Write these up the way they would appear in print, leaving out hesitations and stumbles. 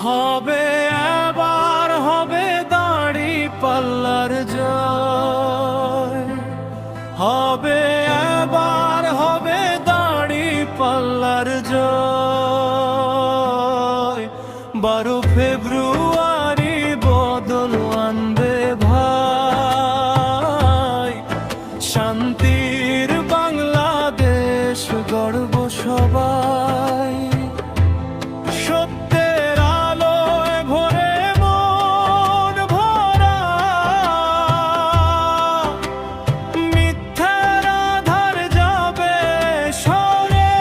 হবে এবার হবে দাড়ি পাল্লার জয়, হবে এবার হবে দাড়ি পাল্লার জয়। 12 ফেব্রুয়ারি বদল আনবে ভাই, শান্তির বাংলাদেশ গর্ব সবাই। সত্যের আলোয় ভরে মন ভরা, মিথ্যার আধার যাবে সরে,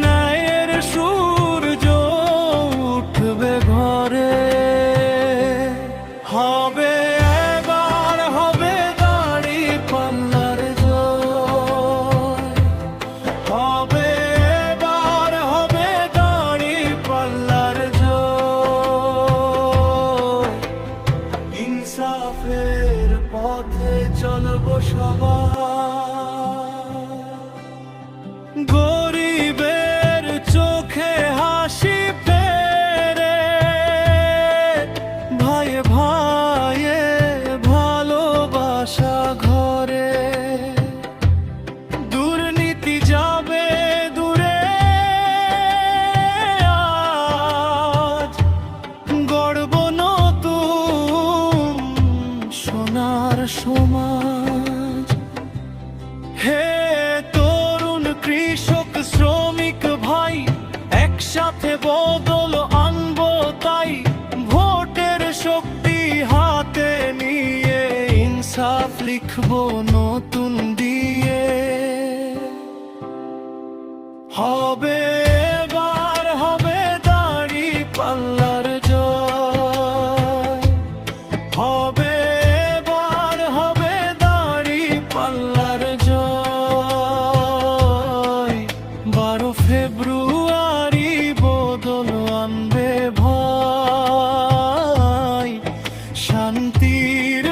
ন্যায়ের সূর্য উঠবে ঘরে। হবে এবার হবে দাড়ি পাল্লার জয়, হবে এবার হবে দাড়ি পাল্লার জয়। ইনসাফের পথে চলবো সবাই, গরিবের চোখে হাসি ফেরে, ভাইয়ে ভাইয়ে ভালোবাসা ঘরে। দুর্নীতি যাবে দূরে আজ, গড়ব নতুন সোনার সমাজ। হে তরুণ কৃষক শ্রমিক ভাই, একসাথে বদল আনবো তাই। ভোটের শক্তি হাতে নিয়ে ইনসাফ লিখবো নতুন দিয়ে। হবে এবার হবে দাড়ি পাল্লার জয়, হবে এবার হবে দাড়ি পাল্লার জয়। 12 ফেব্রুয়ারি বদল আনবে ভাই, শান্তির